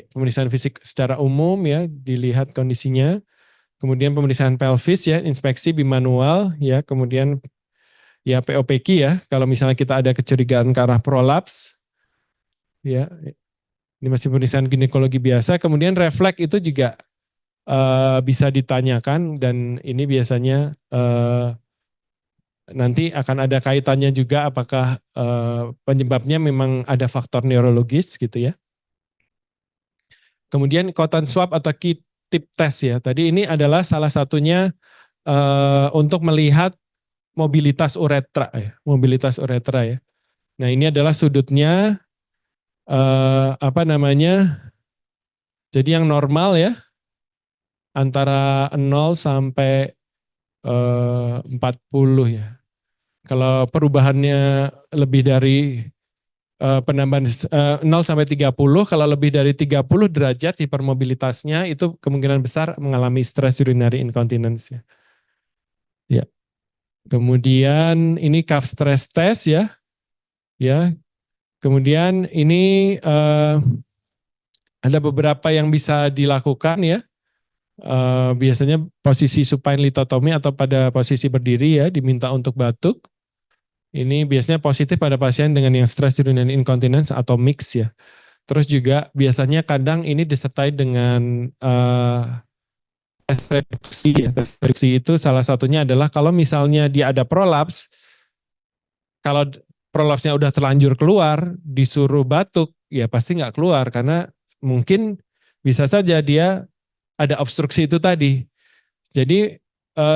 pemeriksaan fisik secara umum ya, dilihat kondisinya. Kemudian pemeriksaan pelvis ya, inspeksi bimanual ya, kemudian ya POPQ ya, kalau misalnya kita ada kecurigaan ke arah prolaps ya. Ini masih pemeriksaan ginekologi biasa. Kemudian refleks itu juga bisa ditanyakan dan ini biasanya nanti akan ada kaitannya juga apakah penyebabnya memang ada faktor neurologis gitu ya. Kemudian cotton swab atau tip test ya. Tadi ini adalah salah satunya untuk melihat mobilitas uretra ya, mobilitas uretra ya. Nah ini adalah sudutnya apa namanya? Jadi yang normal ya antara 0 sampai 40 ya. Kalau perubahannya lebih dari penambahan 0 sampai 30, kalau lebih dari 30 derajat hipermobilitasnya itu kemungkinan besar mengalami stress urinary incontinence ya. Ya. Kemudian ini cuff stress test ya. Ya. Kemudian ini ada beberapa yang bisa dilakukan ya. Biasanya posisi supine litotomi atau pada posisi berdiri ya, diminta untuk batuk. Ini biasanya positif pada pasien dengan yang stress urinary incontinence atau mix ya. Terus juga biasanya kadang ini disertai dengan tes reduksi ya. Tes reduksi itu salah satunya adalah kalau misalnya dia ada prolaps, kalau prolapsnya udah terlanjur keluar, disuruh batuk, ya pasti nggak keluar karena mungkin bisa saja dia ada obstruksi itu tadi. Jadi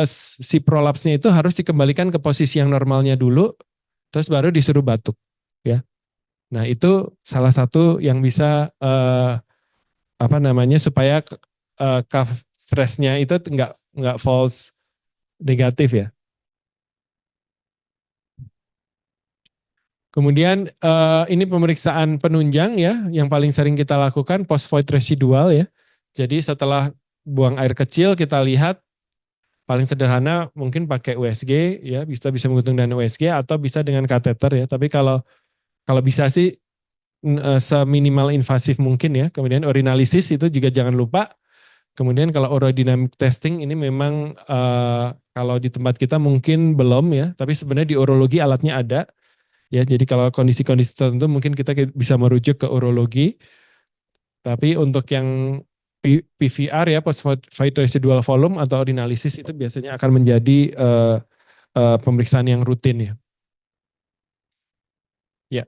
si prolapsnya itu harus dikembalikan ke posisi yang normalnya dulu, terus baru disuruh batuk. Ya, nah itu salah satu yang bisa apa namanya supaya cuff stressnya itu nggak false negatif ya. Kemudian ini pemeriksaan penunjang ya, yang paling sering kita lakukan post void residual ya. Jadi setelah buang air kecil kita lihat paling sederhana mungkin pakai USG ya, bisa menghitung dengan USG atau bisa dengan kateter ya. Tapi kalau bisa sih seminimal invasif mungkin ya. Kemudian urinalisis itu juga jangan lupa. Kemudian kalau urodynamic testing ini memang kalau di tempat kita mungkin belum ya, tapi sebenarnya di urologi alatnya ada ya. Jadi kalau kondisi-kondisi tertentu mungkin kita bisa merujuk ke urologi. Tapi untuk yang PVR ya, post-void residual volume atau urinalisis itu biasanya akan menjadi pemeriksaan yang rutin ya. Ya,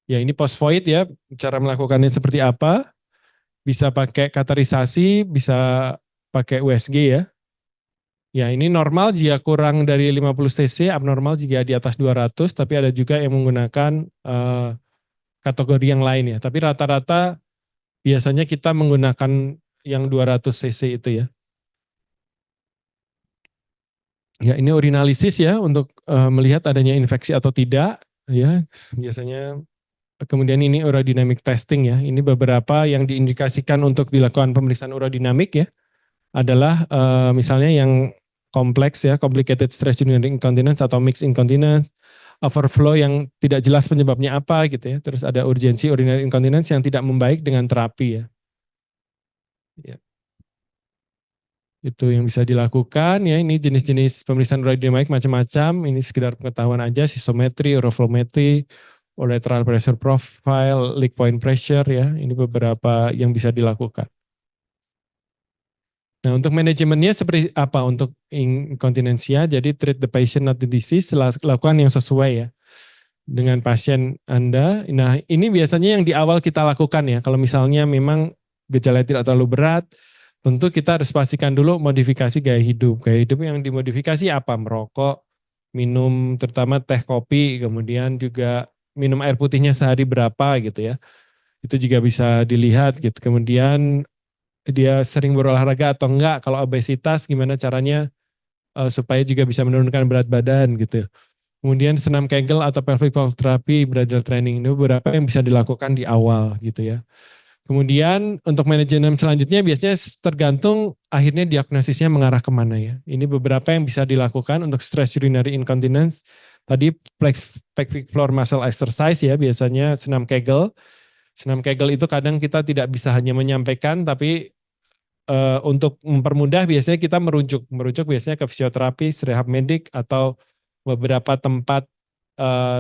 ya ini post-void ya, cara melakukannya seperti apa? Bisa pakai katerisasi, bisa pakai USG ya. Ya ini normal jika kurang dari 50 cc, abnormal jika di atas 200, tapi ada juga yang menggunakan kategori yang lain ya. Tapi rata-rata biasanya kita menggunakan yang 200 cc itu ya. Ya ini urinalisis ya untuk melihat adanya infeksi atau tidak ya. Biasanya kemudian ini urodynamic testing ya. Ini beberapa yang diindikasikan untuk dilakukan pemeriksaan urodinamik ya. Adalah misalnya yang kompleks ya, complicated stress urinary incontinence atau mixed incontinence, overflow yang tidak jelas penyebabnya apa gitu ya. Terus ada urgensi urinary incontinence yang tidak membaik dengan terapi ya. Ya. Itu yang bisa dilakukan ya. Ini jenis-jenis pemeriksaan urodinamik macam-macam. Ini sekedar pengetahuan aja, sisometri, uroflowmetri, ureteral pressure profile, leak point pressure ya. Ini beberapa yang bisa dilakukan. Nah, untuk manajemennya seperti apa untuk inkontinensia? Jadi treat the patient not the disease, lakukan yang sesuai ya dengan pasien Anda. Nah, ini biasanya yang di awal kita lakukan ya. Kalau misalnya memang gejala tidak terlalu berat, tentu kita harus pastikan dulu modifikasi gaya hidup. Gaya hidup yang dimodifikasi apa? Merokok, minum terutama teh kopi, kemudian juga minum air putihnya sehari berapa gitu ya. Itu juga bisa dilihat gitu. Kemudian dia sering berolahraga atau enggak, kalau obesitas gimana caranya supaya juga bisa menurunkan berat badan gitu. Kemudian senam Kegel atau pelvic floor therapy, bridal training, ini beberapa yang bisa dilakukan di awal gitu ya. Kemudian untuk manajemen selanjutnya biasanya tergantung akhirnya diagnosisnya mengarah kemana ya. Ini beberapa yang bisa dilakukan untuk stress urinary incontinence. Tadi pelvic floor muscle exercise ya, biasanya senam Kegel. Senam Kegel itu kadang kita tidak bisa hanya menyampaikan, tapi untuk mempermudah biasanya kita merujuk biasanya ke fisioterapi, rehab medik atau beberapa tempat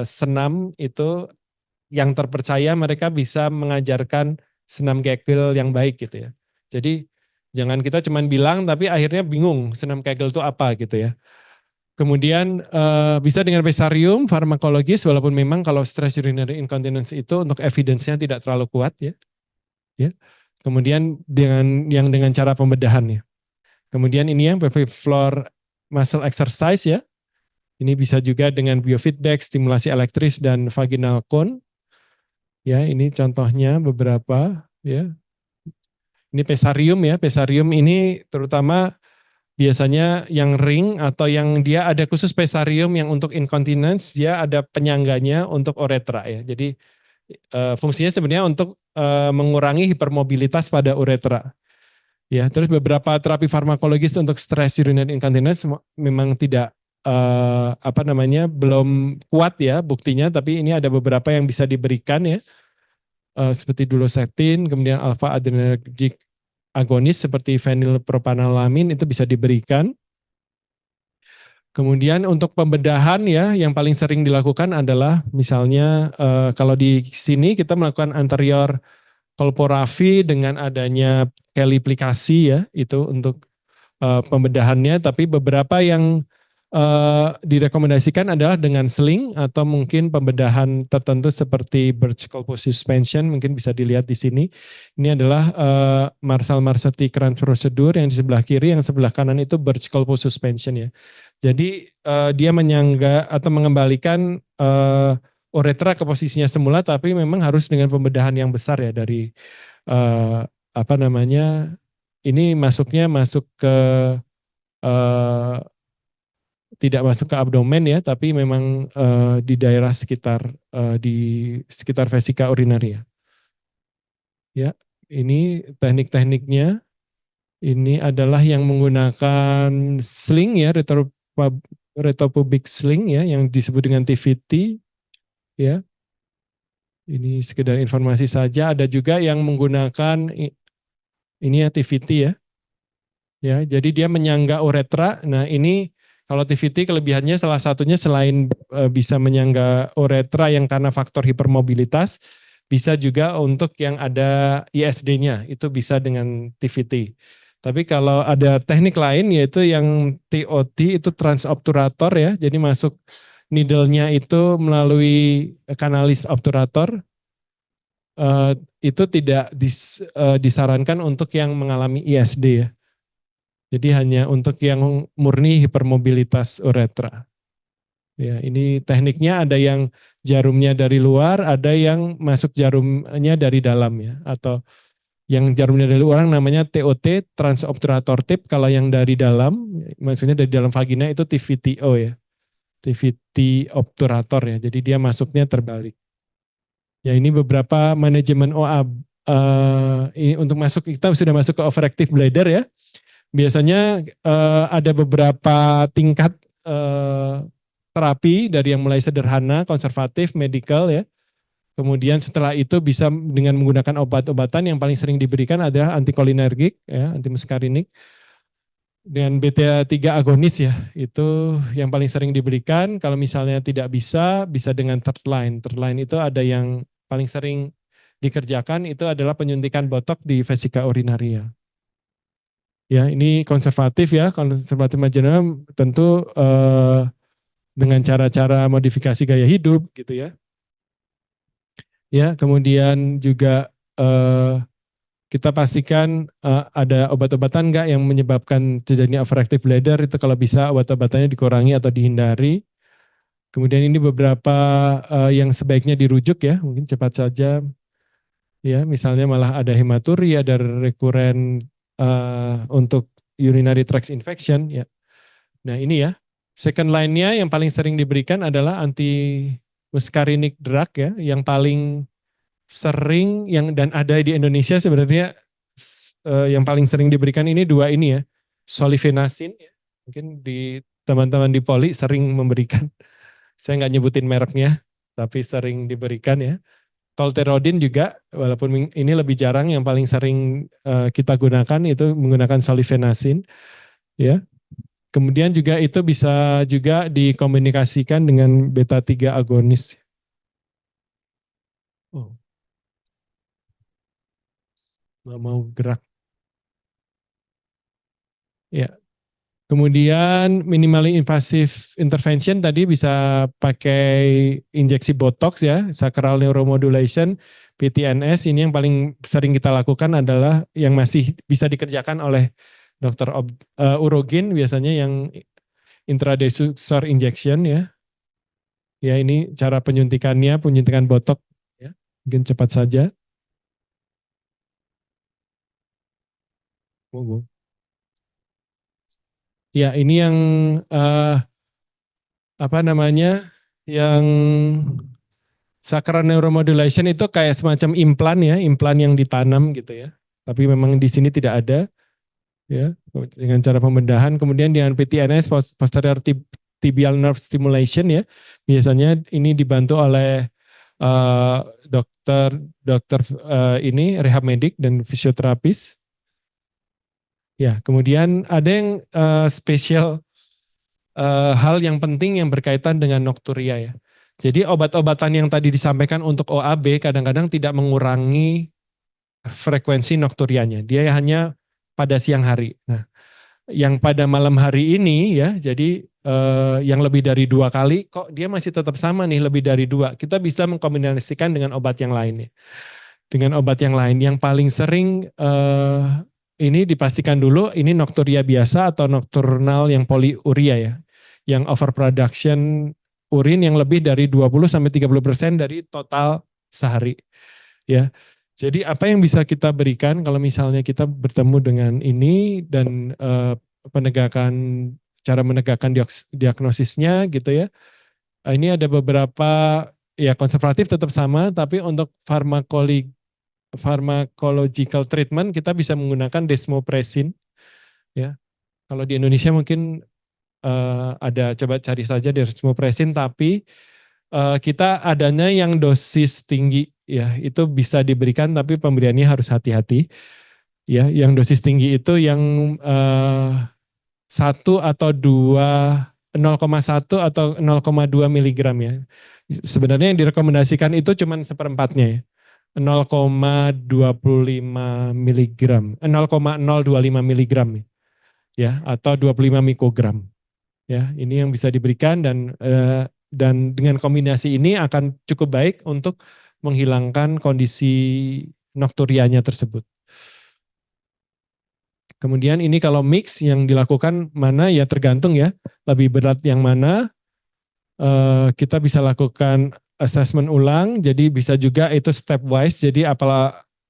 senam itu yang terpercaya mereka bisa mengajarkan senam Kegel yang baik gitu ya. Jadi jangan kita cuma bilang tapi akhirnya bingung senam Kegel itu apa gitu ya. Kemudian bisa dengan pesarium farmakologis walaupun memang kalau stress urinary incontinence itu untuk evidence-nya tidak terlalu kuat ya. Ya. Kemudian dengan cara pembedahannya. Kemudian ini yang pelvic floor muscle exercise ya. Ini bisa juga dengan biofeedback, stimulasi elektris dan vaginal cone. Ya, ini contohnya beberapa ya. Ini pesarium ya. Pesarium ini terutama biasanya yang ring atau yang dia ada khusus pesarium yang untuk incontinence, dia ada penyangganya untuk uretra ya. Jadi fungsinya sebenarnya untuk mengurangi hipermobilitas pada uretra. Ya, terus beberapa terapi farmakologis untuk stress urinary incontinence memang tidak belum kuat ya buktinya, tapi ini ada beberapa yang bisa diberikan ya. Seperti duloxetine, kemudian alpha adrenergic agonis seperti fenilpropanolamin itu bisa diberikan. Kemudian untuk pembedahan ya yang paling sering dilakukan adalah misalnya kalau di sini kita melakukan anterior kolporafi dengan adanya keliplikasi ya itu untuk pembedahannya, tapi beberapa yang direkomendasikan adalah dengan sling atau mungkin pembedahan tertentu seperti Birch-Colpo suspension, mungkin bisa dilihat di sini. Ini adalah Marshall-Marsetti Crunch procedure yang di sebelah kiri, yang sebelah kanan itu Birch-Colpo suspension ya. Jadi dia menyangga atau mengembalikan uretra ke posisinya semula, tapi memang harus dengan pembedahan yang besar ya dari ini masuk ke tidak masuk ke abdomen ya, tapi memang di daerah sekitar vesika urinaria. Ya, Ini teknik-tekniknya. Ini adalah yang menggunakan sling ya, retropubic sling ya, yang disebut dengan TVT ya. Ini sekedar informasi saja. Ada juga yang menggunakan ini ya TVT ya. Ya, jadi dia menyangga uretra. Nah, ini kalau TVT kelebihannya salah satunya selain bisa menyangga uretra yang karena faktor hipermobilitas, bisa juga untuk yang ada ISD-nya, itu bisa dengan TVT. Tapi kalau ada teknik lain yaitu yang TOT itu transobturator ya, jadi masuk needle-nya itu melalui kanalis obturator, itu tidak disarankan untuk yang mengalami ISD ya. Jadi hanya untuk yang murni hipermobilitas uretra. Ya, ini tekniknya ada yang jarumnya dari luar, ada yang masuk jarumnya dari dalam ya, atau yang jarumnya dari luar namanya TOT, transobturator tip. Kalau yang dari dalam, maksudnya dari dalam vagina itu TVTO ya, TVT obturator ya. Jadi dia masuknya terbalik. Ya ini beberapa manajemen OA. Ini untuk masuk, kita sudah masuk ke overactive bladder ya. Biasanya ada beberapa tingkat terapi dari yang mulai sederhana, konservatif, medikal ya. Kemudian setelah itu bisa dengan menggunakan obat-obatan yang paling sering diberikan adalah antikolinergik, ya, antimuskarinik, dengan beta-3 agonis ya. Itu yang paling sering diberikan. Kalau misalnya tidak bisa, bisa dengan third line. Third line itu ada yang paling sering dikerjakan itu adalah penyuntikan botok di vesika urinaria. Ya, ini konservatif ya, konservatif marginal tentu dengan cara-cara modifikasi gaya hidup gitu ya. Ya, kemudian juga kita pastikan ada obat-obatan enggak yang menyebabkan terjadinya overactive bladder, itu kalau bisa obat-obatannya dikurangi atau dihindari. Kemudian ini beberapa yang sebaiknya dirujuk ya, mungkin cepat saja. Ya, misalnya malah ada hematuri, ada rekuren untuk urinary tract infection ya. Nah ini ya, second line-nya yang paling sering diberikan adalah anti-muscarinic drug ya, yang paling sering dan ada di Indonesia sebenarnya yang paling sering diberikan ini dua ini ya, solifenasin ya. Mungkin di teman-teman di Poli sering memberikan, saya nggak nyebutin mereknya, tapi sering diberikan ya. Tolterodin juga, walaupun ini lebih jarang, yang paling sering kita gunakan itu menggunakan solifenasin ya. Kemudian juga itu bisa juga dikomunikasikan dengan beta-3 agonis. Oh, nggak mau gerak. Ya. Kemudian minimally invasive intervention tadi bisa pakai injeksi botox ya, sacral neuromodulation, PTNS. Ini yang paling sering kita lakukan adalah yang masih bisa dikerjakan oleh dokter urogin, biasanya yang intradecussor injection ya. Ya ini cara penyuntikannya, penyuntikan botok ya. Mungkin cepat saja. Ya ini yang apa namanya, yang sacral neuromodulation itu kayak semacam implan ya, implan yang ditanam gitu ya. Tapi memang di sini tidak ada ya, dengan cara pembedahan. Kemudian dengan PTNS, posterior tibial nerve stimulation ya. Biasanya ini dibantu oleh dokter ini rehab medik dan fisioterapis. Ya, kemudian ada yang spesial hal yang penting yang berkaitan dengan nokturia ya. Jadi obat-obatan yang tadi disampaikan untuk OAB kadang-kadang tidak mengurangi frekuensi nokturianya. Dia hanya pada siang hari. Nah, yang pada malam hari ini ya, jadi yang lebih dari 2 kali, kok dia masih tetap sama nih, lebih dari 2. Kita bisa mengkombinasikan dengan obat yang lain ya. Dengan obat yang lain, yang paling sering ini dipastikan dulu ini nokturia biasa atau nokturnal yang poliuria ya. Yang overproduction urin yang lebih dari 20-30% dari total sehari. Ya. Jadi apa yang bisa kita berikan kalau misalnya kita bertemu dengan ini dan penegakan, cara menegakkan diagnosisnya gitu ya. Ini ada beberapa ya konservatif tetap sama, tapi untuk farmakologi pharmacological treatment kita bisa menggunakan desmopressin ya. Kalau di Indonesia mungkin ada, coba cari saja desmopressin, tapi kita adanya yang dosis tinggi ya, itu bisa diberikan tapi pemberiannya harus hati-hati ya. Yang dosis tinggi itu yang 1 atau 2, 0,1 atau 0,2 miligram ya. Sebenarnya yang direkomendasikan itu cuma seperempatnya ya. 0,25 miligram, 0,025 miligram ya, atau 25 mikrogram. Ya, ini yang bisa diberikan dan dengan kombinasi ini akan cukup baik untuk menghilangkan kondisi nokturianya tersebut. Kemudian ini kalau mix yang dilakukan mana ya tergantung ya, lebih berat yang mana, kita bisa lakukan assessment ulang, jadi bisa juga itu stepwise, jadi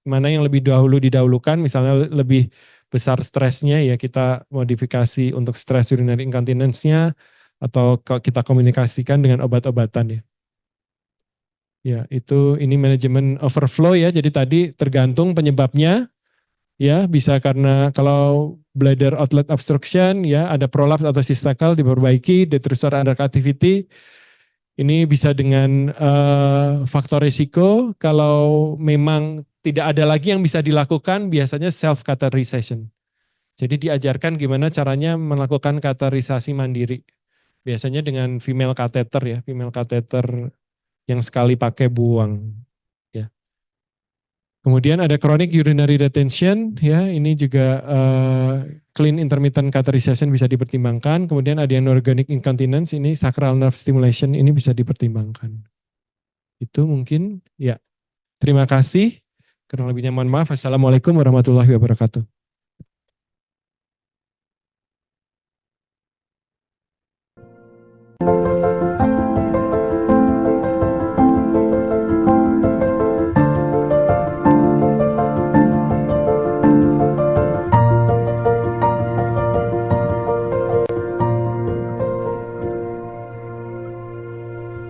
mana yang lebih dahulu didahulukan, misalnya lebih besar stresnya ya kita modifikasi untuk stress urinary incontinence-nya, atau kita komunikasikan dengan obat-obatan ya. Ya, ini manajemen overflow ya, jadi tadi tergantung penyebabnya. Ya, bisa karena kalau bladder outlet obstruction ya ada prolaps atau sistacle diperbaiki, detrusor under activity. Ini bisa dengan faktor risiko. Kalau memang tidak ada lagi yang bisa dilakukan, biasanya self catheterization. Jadi diajarkan gimana caranya melakukan kateterisasi mandiri. Biasanya dengan female catheter ya, female catheter yang sekali pakai buang. Kemudian ada chronic urinary retention, ya ini juga clean intermittent catheterization bisa dipertimbangkan. Kemudian ada yang organic incontinence, ini sacral nerve stimulation, ini bisa dipertimbangkan. Itu mungkin ya. Terima kasih. Kurang lebihnya mohon maaf. Assalamualaikum warahmatullahi wabarakatuh.